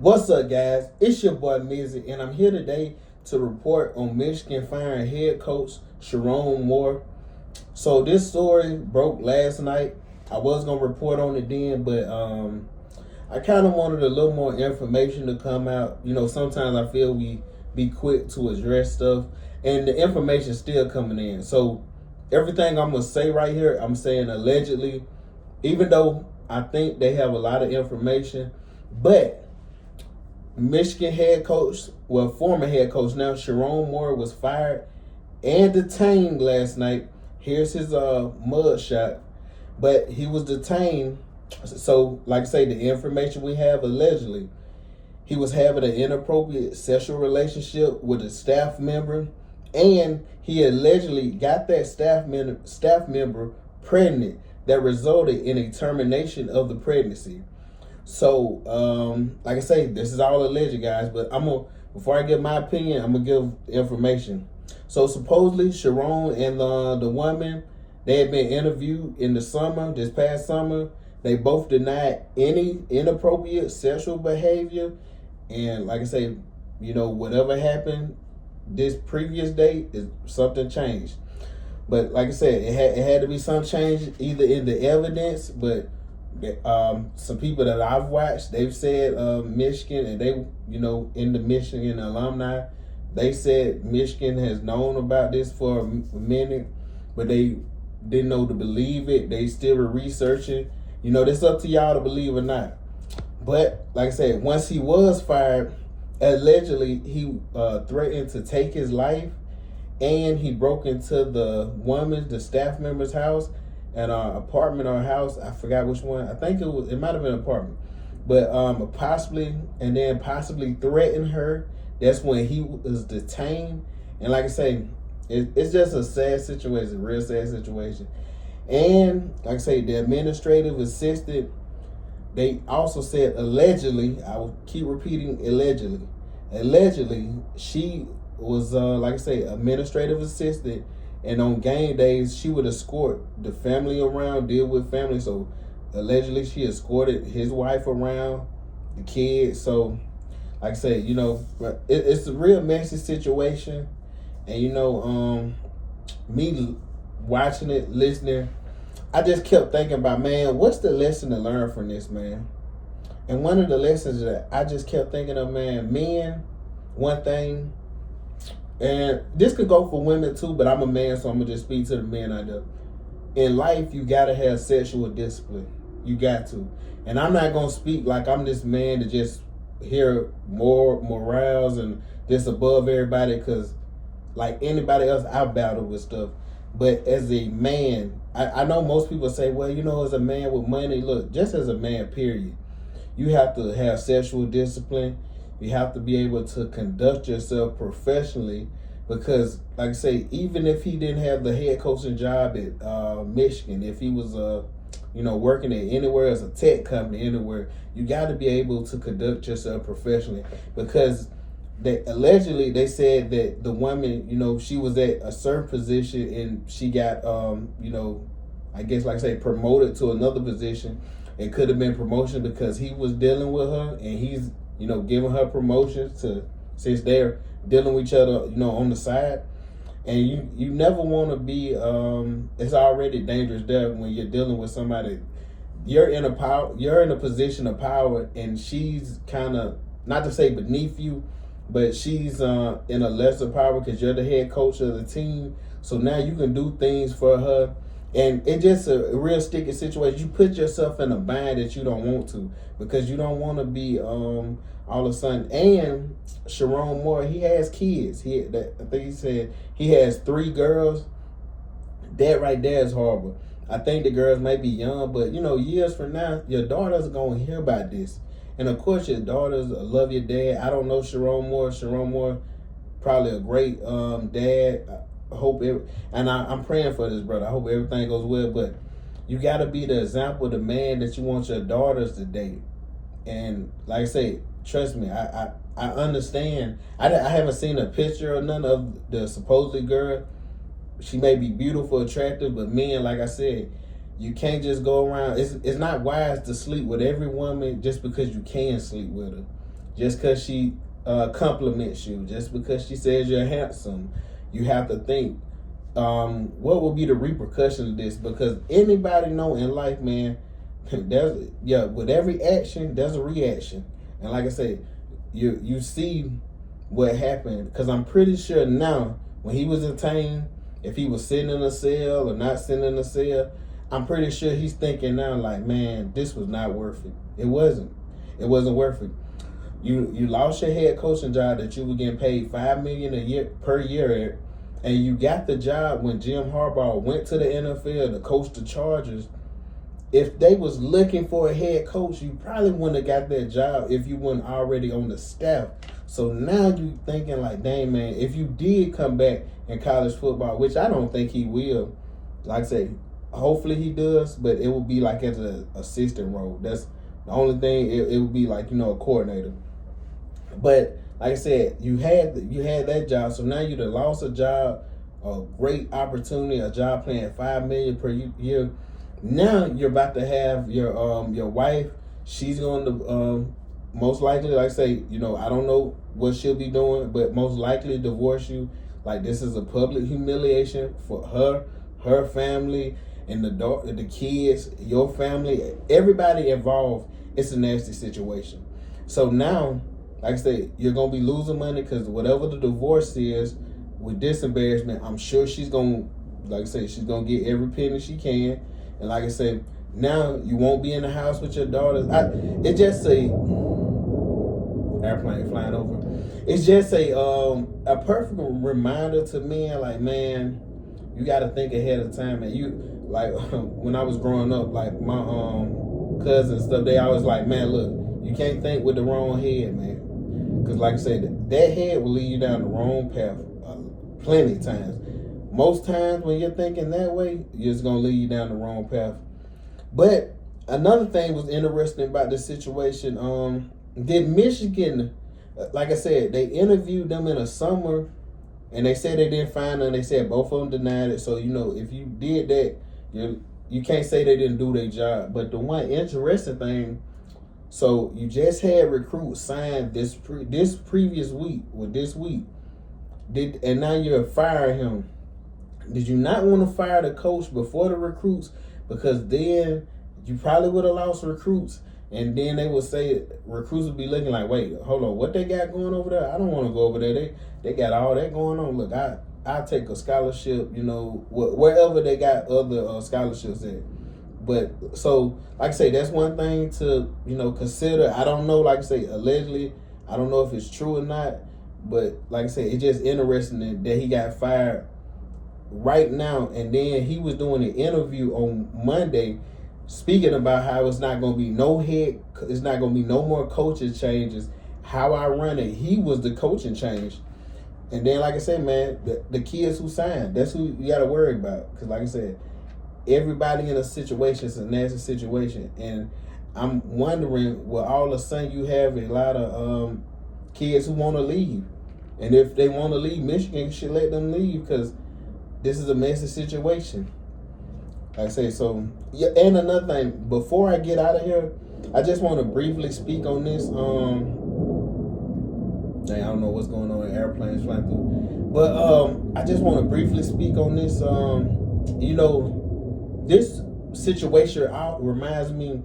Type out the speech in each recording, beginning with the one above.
What's up, guys? It's your boy Mizzy, and I'm here today to report on Michigan firing head coach Sherrone Moore. So this story broke last night. I was gonna report on it then, but I kind of wanted a little more information to come out. You know, sometimes I feel we be quick to address stuff, and the information's still coming in. So everything I'm gonna say right here, I'm saying allegedly, even though I think they have a lot of information, but Michigan head coach, well, former head coach now, Sherrone Moore, was fired and detained last night. Here's his mug shot, but he was detained. So, like I say, the information we have allegedly, he was having an inappropriate sexual relationship with a staff member, and he allegedly got that staff member pregnant. That resulted in a termination of the pregnancy. So, like I say, this is all alleged, guys. But before I give my opinion, I'm gonna give information. So supposedly, Sherrone and the woman, they had been interviewed in the summer, this past summer. They both denied any inappropriate sexual behavior, and like I say, you know, whatever happened this previous date is something changed. But like I said, it had to be some change either in the evidence, but some people that I've watched, they've said Michigan, and they, you know, in the Michigan alumni, they said Michigan has known about this for a minute, but they didn't know to believe it. They still were researching. You know, it's up to y'all to believe or not. But like I said, once he was fired, allegedly he threatened to take his life, and he broke into the staff member's house, an apartment or house. I forgot which one. I think it might have been an apartment, but possibly threatened her. That's when he was detained. And like I say, it's just a sad situation, real sad situation. And like I say, the administrative assistant, they also said allegedly, I will keep repeating allegedly, she was like I say, administrative assistant, and on game days she would escort the family around, deal with family. So allegedly she escorted his wife around, the kids. So like I say, you know, it's a real messy situation. And you know, me watching it, listening, I just kept thinking about, man, what's the lesson to learn from this, man? And one of the lessons that I just kept thinking of, man, men, one thing, and this could go for women too, but I'm a man, so I'm gonna just speak to the men out there. In life, you gotta have sexual discipline. You got to. And I'm not gonna speak like I'm this man to just hear more morals and just above everybody, because like anybody else, I battle with stuff. But as a man, I know most people say, well, you know, as a man with money, look, just as a man, period, you have to have sexual discipline. You have to be able to conduct yourself professionally, because, like I say, even if he didn't have the head coaching job at Michigan, if he was, you know, working at anywhere as a tech company, anywhere, you got to be able to conduct yourself professionally. Because allegedly they said that the woman, you know, she was at a certain position and she got, you know, I guess like I say, promoted to another position. It could have been promotion because he was dealing with her, and he's, you know, giving her promotions to, since they're dealing with each other, you know, on the side. And you never want to be, it's already dangerous there when you're dealing with somebody. You're in a position of power, and she's kind of, not to say beneath you, but she's in a lesser power because you're the head coach of the team. So now you can do things for her. And it's just a real sticky situation. You put yourself in a bind that you don't want to, because you don't want to be all of a sudden. And Sherrone Moore, he has kids. I think he said he has 3 girls. That right there is horrible. I think the girls may be young, but you know, years from now, your daughters are gonna hear about this. And of course, your daughters love your dad. I don't know Sherrone Moore. Sherrone Moore, probably a great dad. I hope I'm praying for this brother. I hope everything goes well. But you got to be the example, the man that you want your daughters to date. And like I say, trust me, I understand. I haven't seen a picture or none of the supposedly girl. She may be beautiful, attractive, but men, like I said, you can't just go around. It's not wise to sleep with every woman just because you can sleep with her. just because she compliments you, just because she says you're handsome. You have to think, what will be the repercussion of this? Because anybody know in life, man, with every action, there's a reaction. And like I said, you see what happened. Because I'm pretty sure now, when he was detained, if he was sitting in a cell or not sitting in a cell, I'm pretty sure he's thinking now, like, man, this was not worth it. It wasn't. It wasn't worth it. You lost your head coaching job that you were getting paid $5 million a year per year, and you got the job when Jim Harbaugh went to the NFL to coach the Chargers. If they was looking for a head coach, you probably wouldn't have got that job if you weren't already on the staff. So now you thinking like, dang, man, if you did come back in college football, which I don't think he will, like I say, hopefully he does, but it will be like as an assistant role. That's the only thing. It would be like, a coordinator. But like I said, you had that job, so now you done lost a job, a great opportunity, a job paying $5 million per year. Now you're about to have your wife. She's going to most likely, like I say, I don't know what she'll be doing, but most likely divorce you. Like, this is a public humiliation for her family, and the kids, your family, everybody involved. It's a nasty situation. So now, like I say, you're going to be losing money because whatever the divorce is, with this embarrassment, I'm sure she's going to, like I say, she's going to get every penny she can. And like I said, now you won't be in the house with your daughters. It just a airplane flying over. It's just a perfect reminder to me, like, man, you got to think ahead of time. And you, like, when I was growing up, like, my cousins and stuff, they always like, man, look, you can't think with the wrong head, man. Because like I said, that head will lead you down the wrong path plenty of times. Most times when you're thinking that way, it's going to lead you down the wrong path. But another thing was interesting about this situation. Did Michigan, like I said, they interviewed them in the summer, and they said they didn't find them. They said both of them denied it. So, if you did that, you can't say they didn't do their job. But the one interesting thing, so you just had recruits signed this previous week, or this week, and now you're firing him. Did you not want to fire the coach before the recruits? Because then you probably would have lost recruits. And then they would say, recruits would be looking like, wait, hold on, what they got going over there? I don't want to go over there. They got all that going on. Look, I'll take a scholarship, wherever they got other scholarships at. But so, like I say, that's one thing to, consider. I don't know, like I say, allegedly, I don't know if it's true or not. But like I say, it's just interesting that he got fired right now. And then he was doing an interview on Monday speaking about how it's not going to be it's not going to be no more coaching changes. How I run it, he was the coaching change. And then, like I said, man, the kids who signed, that's who you got to worry about. Because like I said, everybody in a situation is a nasty situation. And I'm wondering, well, all of a sudden you have a lot of kids who want to leave. And if they want to leave, Michigan should let them leave, because this is a messy situation. Like I say, so, yeah. And another thing, before I get out of here, I just want to briefly speak on this. I don't know what's going on in airplanes flying through. But I just want to briefly speak on this. This situation reminds me,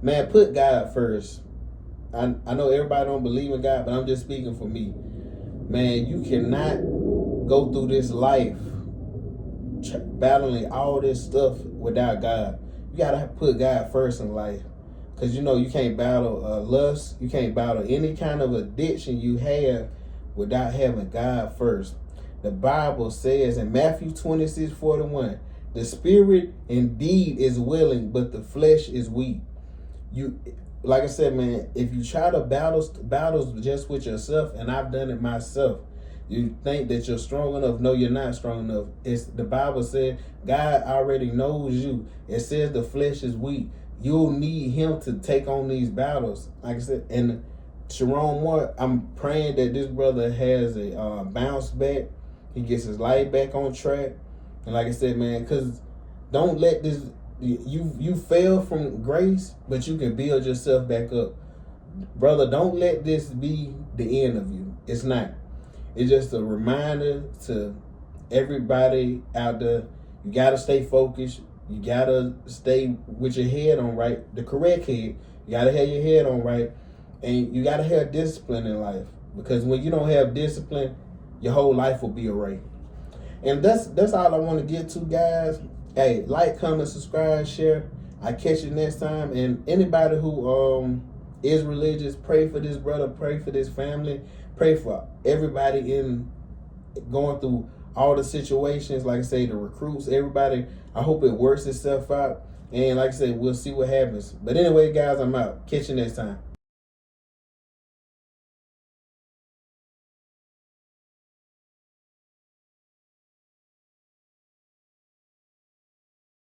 man, put God first. I know everybody don't believe in God, but I'm just speaking for me. Man, you cannot go through this life battling all this stuff without God. You got to put God first in life. Because, you can't battle lust. You can't battle any kind of addiction you have without having God first. The Bible says in Matthew 26:41, the spirit indeed is willing, but the flesh is weak. Like I said, man, if you try to battles just with yourself, and I've done it myself, you think that you're strong enough. No, you're not strong enough. The Bible said God already knows you. It says the flesh is weak. You'll need him to take on these battles. Like I said, and Sherrone Moore, I'm praying that this brother has a bounce back. He gets his life back on track. And like I said, man, because don't let this, you fail from grace, but you can build yourself back up. brother, don't let this be the end of you. It's not. It's just a reminder to everybody out there. You gotta stay focused. You gotta stay with your head on right, the correct head. You gotta have your head on right, and you gotta have discipline in life. Because when you don't have discipline, your whole life will be a wreck. And that's all I want to get to, guys. Hey, like, comment, subscribe, share. I catch you next time. And anybody who is religious, pray for this brother, pray for this family, pray for everybody in going through all the situations. Like I say, the recruits, everybody. I hope it works itself out. And like I said, we'll see what happens. But anyway, guys, I'm out. Catch you next time.